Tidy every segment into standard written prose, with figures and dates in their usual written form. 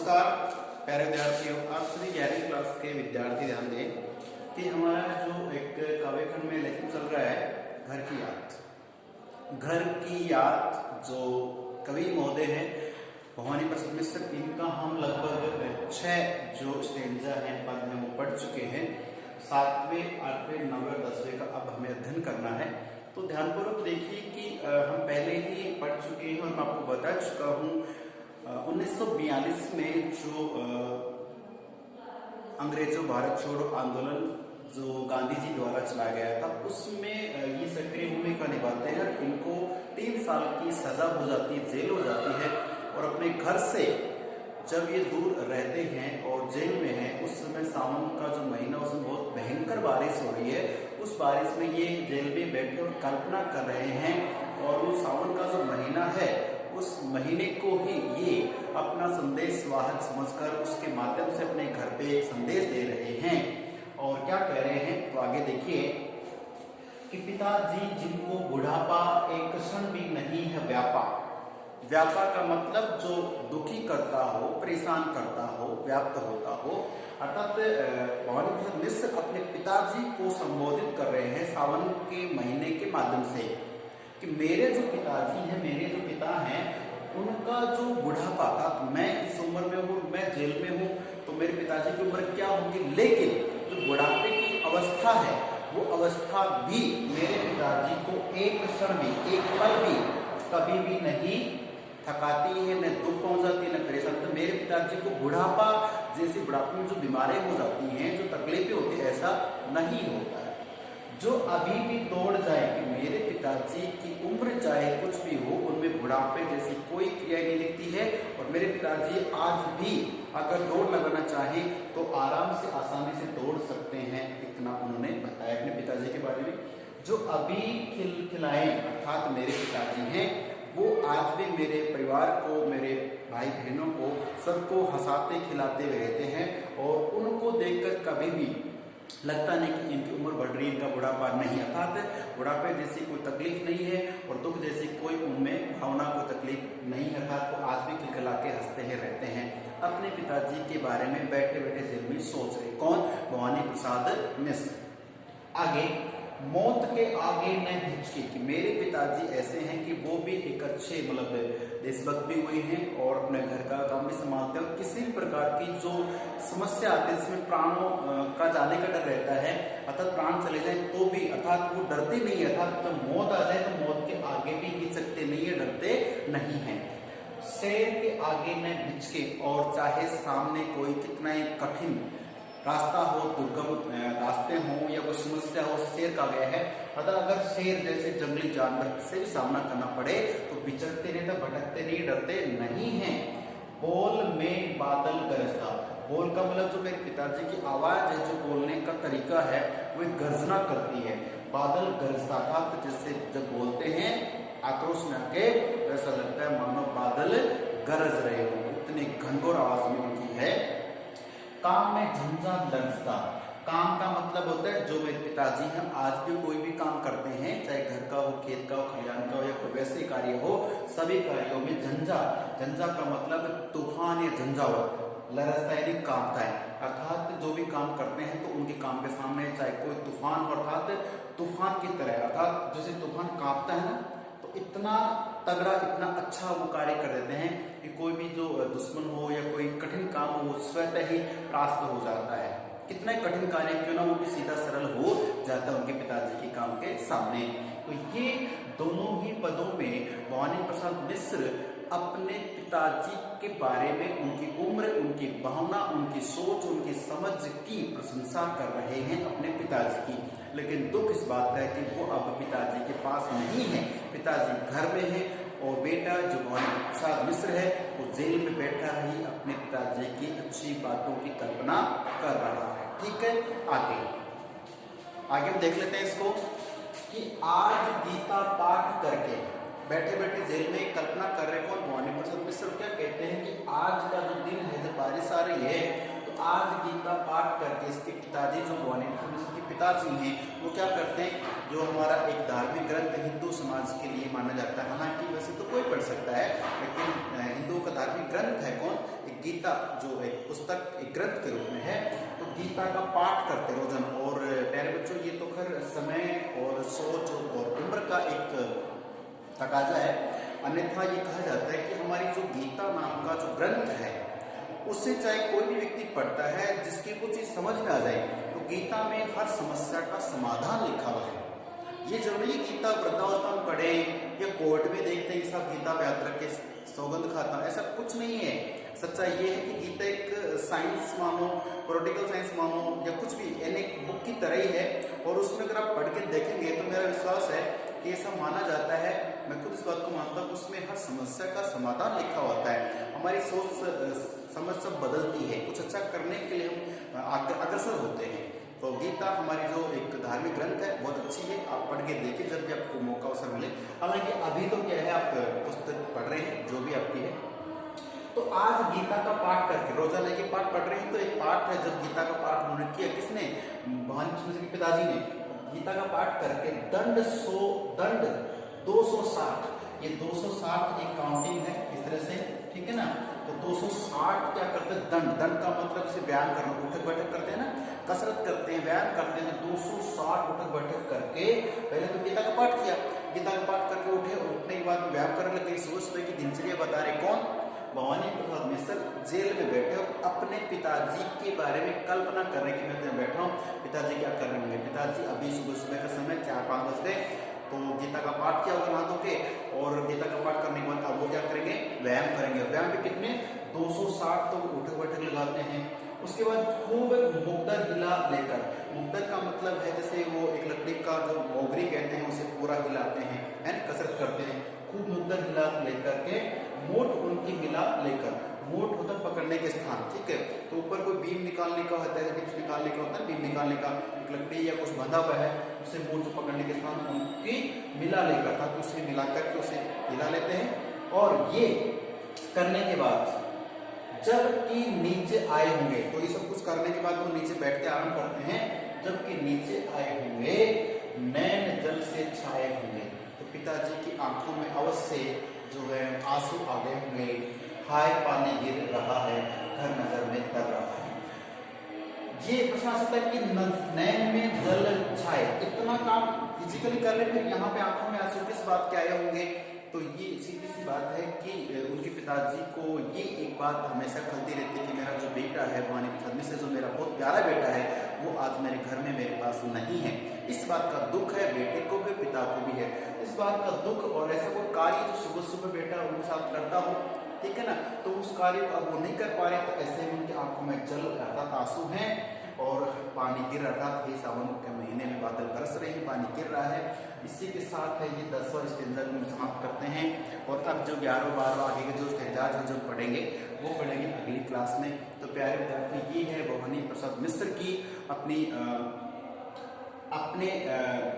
नमस्कार प्यारे विद्यार्थियों, आप सभी 11वीं क्लास के विद्यार्थी ध्यान दें कि हमारा जो एक काव्य खंड में लेसन चल रहा है घर की याद। घर की याद जो कवि महोदय हैं भवानी प्रसाद मिश्र, इनका हम लगभग 6 जो स्टेंजा हैं पद में वो पढ़ चुके हैं। 7वें 8वें 9वें और 10वें का अब हमें अध्ययन करना है। तो ध्यानपूर्वक देखिए कि हम पहले ही पढ़ चुके हैं और मैं आपको बता चुका हूँ 1942 में जो अंग्रेजों भारत छोड़ो आंदोलन जो गांधी जी द्वारा चलाया गया था, उसमें ये सक्रिय भूमिका निभाते हैं। इनको 3 साल की सजा हो जाती है, जेल हो जाती है और अपने घर से जब ये दूर रहते हैं और जेल में हैं, उस समय सावन का जो महीना, उसमें बहुत भयंकर बारिश हो रही है। उस बारिश में ये जेल में बैठे और कल्पना कर रहे हैं और वो सावन का जो महीना है उस महीने को ही ये अपना संदेश वाहक समझकर उसके माध्यम से अपने घर पे संदेश दे रहे हैं। और क्या कह रहे हैं तो आगे देखिए कि पिताजी जिनको बुढ़ापा एक क्षण भी नहीं है व्यापा। व्यापा का मतलब जो दुखी करता हो, परेशान करता हो, व्याप्त होता हो। अर्थात भवानी प्रसाद मिश्र अपने पिताजी को संबोधित कर रहे हैं सावन के महीने के माध्यम से कि मेरे जो पिताजी हैं, मेरे जो पिता हैं, उनका जो बुढ़ापा था, मैं इस उम्र में हूँ, मैं जेल में हूँ, तो मेरे पिताजी की उम्र क्या होगी, लेकिन जो बुढ़ापे की अवस्था है वो अवस्था भी मेरे पिताजी को एक क्षण भी, एक पल भी, कभी भी नहीं थकाती है, न दुख पहुंचाती है, न परेशान। तो मेरे पिताजी को बुढ़ापा जैसी बुढ़ापे में जो बीमारियां हो जाती हैं, जो तकलीफें होती है, ऐसा नहीं होता है। जो अभी भी दौड़ जाए कि मेरे पिताजी की उम्र चाहे कुछ भी हो, उनमें बुढ़ापे जैसी कोई क्रिया नहीं दिखती है और मेरे पिताजी आज भी अगर दौड़ लगाना चाहे तो आराम से, आसानी से दौड़ सकते हैं। इतना उन्होंने बताया अपने पिताजी के बारे में। जो अभी खिलखिलाए अर्थात मेरे पिताजी हैं, वो आज भी मेरे परिवार को, मेरे भाई बहनों को, सबको हंसाते खिलाते हुए रहते हैं और उनको देखकर कभी भी लगता नहीं कि इनकी उम्र बढ़ रही है, इनका बुढ़ापा नहीं। अर्थात बुढ़ापे जैसी कोई तकलीफ नहीं है और दुख जैसी कोई उनमें भावना, कोई तकलीफ नहीं है। अर्थात वो आज भी खिलखिला के हंसते हैं, रहते हैं। अपने पिताजी के बारे में बैठे बैठे जेल में सोच रहे। कौन? भवानी प्रसाद मिश्र। आगे, मौत के आगे न हिचके कि मेरे पिताजी ऐसे हैं कि वो भी एक अच्छे मतलब देशभक्त भी हुए हैं और अपने घर का काम भी संभालते हैं। किसी भी प्रकार की जो समस्या आती है जिसमें प्राणों का जाने का डर रहता है, अर्थात प्राण चले जाए तो भी अर्थात वो डरते नहीं है। अर्थात जब मौत आ जाए तो मौत के आगे भी हिच सकते नहीं है, डरते नहीं है। शेर के आगे न हिचके और चाहे सामने कोई कितना ही कठिन रास्ता हो, दुर्गम रास्ते हो या कोई समस्या हो, शेर का गया है। अगर शेर जैसे जंगली जानवर से भी सामना करना पड़े तो बिचरते नहीं, भटकते नहीं, डरते नहीं हैं। बोल में बादल गरजता। बोल का मतलब जो मेरे पिताजी की आवाज है, जो बोलने का तरीका है, वो गर्जना करती है। बादल गरजता था तो जैसे जब बोलते हैं आक्रोश में आके, ऐसा लगता है मानो बादल गरज रहे हो, इतनी घनघोर आवाज में उनकी है। काम में झंझा लरजता। काम का मतलब होता है जो मेरे पिताजी हम आज भी कोई भी काम करते हैं, चाहे घर का हो, खेत का हो, खलिहान का हो या कोई वैसे कार्य हो, सभी कार्यों में झंझा। झंझा का मतलब तूफान या झंझावत। लरजता यानी कांपता है। अर्थात जो भी काम करते हैं तो उनके काम के सामने चाहे कोई तूफान हो, अर्थात तूफान की तरह, अर्थात जैसे तूफान कांपता है ना, तो इतना तगड़ा, इतना अच्छा वो कार्य कर देते हैं कि कोई भी जो दुश्मन हो या कोई कठिन काम हो, वो स्वतः ही परास्त हो जाता है। कितना ही कठिन कार्य क्यों ना, वो भी सीधा सरल हो जाता है उनके पिताजी के काम के सामने। तो ये दोनों ही पदों में भवानी प्रसाद मिश्र अपने पिताजी के बारे में, उनकी उम्र, उनकी भावना, उनकी सोच, उनकी समझ की प्रशंसा कर रहे हैं अपने पिताजी की। लेकिन दुख इस बात का है कि वो अब पिताजी के पास नहीं है, पिताजी घर में है और बेटा जो भवानी प्रसाद मिश्र है वो जेल में बैठा ही अपने पिताजी की अच्छी बातों की कल्पना कर रहा है। ठीक है, आगे हम देख लेते हैं इसको कि आज गीता पाठ करके बैठे बैठे जेल में कल्पना कर रहे कौन? भवानी प्रसाद मिश्र। क्या कहते हैं कि आज का जो दिन है, जब बारिश आ रही है, तो आज गीता पाठ करके इसके पिताजी जो भवानी प्रसाद मिश्र के पिताजी हैं, वो क्या करते हैं, जो हमारा एक धार्मिक ग्रंथ हिंदू समाज के लिए माना जाता है। हालांकि वैसे तो कोई पढ़ सकता है, लेकिन हिंदुओं का धार्मिक ग्रंथ है कौन, एक गीता, जो एक पुस्तक एक ग्रंथ के रूप में है। तो गीता का पाठ करते रोजन। और प्यारे बच्चों, ये तो खैर समय और सोच और उम्र का एक तकाजा है, अन्यथा ये कहा जाता है कि हमारी जो गीता नाम का जो ग्रंथ है, उससे चाहे कोई भी व्यक्ति पढ़ता है जिसकी कुछ चीज समझ में आ जाए, तो गीता में हर समस्या का समाधान लिखा हुआ है। ये जरूरी है गीता वृद्धावस्था में पढ़े या कोर्ट में देखते हैं कि सब गीता पे याद रख के सौगंध खाता, ऐसा कुछ नहीं है। सच्चाई ये है कि गीता एक साइंस मानो, पॉलिटिकल साइंस मानो, या कुछ भी यानी एक बुक की तरह ही है। और उसमें अगर आप पढ़ के देखेंगे तो मेरा विश्वास है कि ऐसा माना जाता है, मैं खुद इस बात को मानता हूँ, उसमें हर समस्या का समाधान लिखा होता है। हमारी सोच समझ सब बदलती है, कुछ अच्छा करने के लिए हम अग्रसर होते हैं। तो गीता हमारी जो एक धार्मिक ग्रंथ है बहुत अच्छी है, आप पढ़ के देखिए जब भी आपको मौका अवसर मिले। हालांकि अभी तो क्या है, आप पुस्तक पढ़ रहे हैं जो भी आपकी है। तो आज गीता का पाठ करके, रोजाना के पाठ पढ़ रहे हैं, तो एक पाठ है जब गीता का पाठ उन्होंने किया, किसने, भवानी के पिताजी ने गीता का पाठ करके दंड 260, ये 260 एक काउंटिंग है इस तरह से, ठीक है ना। तो 260 क्या करते हैं, दंड का मतलब से व्यायाम करना, उठक बैठक करते हैं ना, कसरत करते हैं, व्यायाम करते हैं। 260 उठक बैठक करके पहले तो गीता का पाठ किया, गीता का पाठ करके उठे, उठने के बाद व्यायाम करने लगे। सुबह सुबह की दिनचर्या बता रहे कौन, भवानी प्रसाद मिश्र जेल में बैठे हो, अपने पिताजी के बारे में कल्पना कर रहे कि मैं बैठा हूँ, पिताजी क्या कर रहे होंगे। पिताजी अभी सुबह सुबह का समय 4-5 बज गए, तो गीता का पाठ किया होगा नहा धो के, और गीता का पाठ करने के बाद अब वो क्या करेंगे, व्यायाम करेंगे। व्यायाम भी कितने, 260 तो उठक बैठक लगाते हैं। उसके बाद खूब मुक्तर हिला लेकर, मुक्तर का मतलब है जैसे वो एक लकड़ी का जो मोगरी कहते हैं उसे पूरा हिलाते हैं, है ना, कसरत करते हैं। खूब मुक्तर हिला लेकर के, मोट उनकी मिला लेकर, मोट होता है पकड़ने के स्थान, ठीक है। तो ऊपर कोई बीम निकालने का होता है, टिप्स निकालने का होता है, बीम निकालने का, एक लकड़ी या कुछ बंधा हुआ है, उसे मोट पकड़ने के स्थान उनकी मिला लेकर था, तो उसे मिलाकर के उसे हिला लेते हैं। और ये करने के बाद जबकि नीचे आए होंगे, तो ये सब कुछ करने के बाद वो नीचे बैठ के आराम करते हैं, जबकि नीचे आए होंगे नैन जल से छाए होंगे, तो पिताजी की आंखों में अवश्य जो है आंसू आ गए होंगे, हाय पानी गिर रहा है, घर नजर में तर रहा है। ये प्रश्न आ सकता है कि नैन में जल छाए, इतना काम फिजिकली कर रहे, फिर यहाँ पे आंखों में आंसू किस बात के आए होंगे। तो ये सीधी सी बात है कि उनके पिताजी को ये एक बात हमेशा खलती रहती है कि मेरा जो बेटा है भवानी प्रसाद मिश्र, जो मेरा बहुत प्यारा बेटा है, वो आज मेरे घर में मेरे पास नहीं है। इस बात का दुख है, बेटे को भी पिता को भी है इस बात का दुख। और ऐसा कोई कार्य जो सुबह सुबह बेटा उनके साथ करता हो, ठीक है ना, तो उस कार्य को अब वो नहीं कर पा रहे, तो ऐसे में उनकी आंखों में जल अर्थात आंसू हैं और पानी गिर रहा था। ये सावन के महीने में बादल बरस रहे हैं, पानी गिर रहा है। इसी के साथ है ये 10वां स्टेंजा को समाप्त करते हैं। और अब जो 11, 12 आगे के जो स्टेंजाज हैं जो पढ़ेंगे वो पढ़ेंगे अगली क्लास में। तो प्यारे विद्यार्थी, ये है भवानी प्रसाद मिश्र की अपने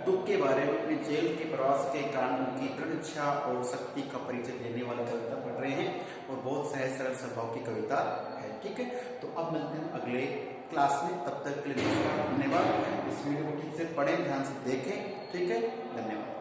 दुख के बारे में, अपने जेल के प्रवास के कारण उनकी दृढ़ इच्छा और शक्ति का परिचय देने वाला कविता पढ़ रहे हैं, और बहुत सहज सरल स्वभाव की कविता है, ठीक है। तो अब मिलते हैं अगले क्लास में, तब तक के लिए नमस्कार, धन्यवाद। इस वीडियो को ठीक से पढ़ें, ध्यान से देखें, ठीक है, धन्यवाद।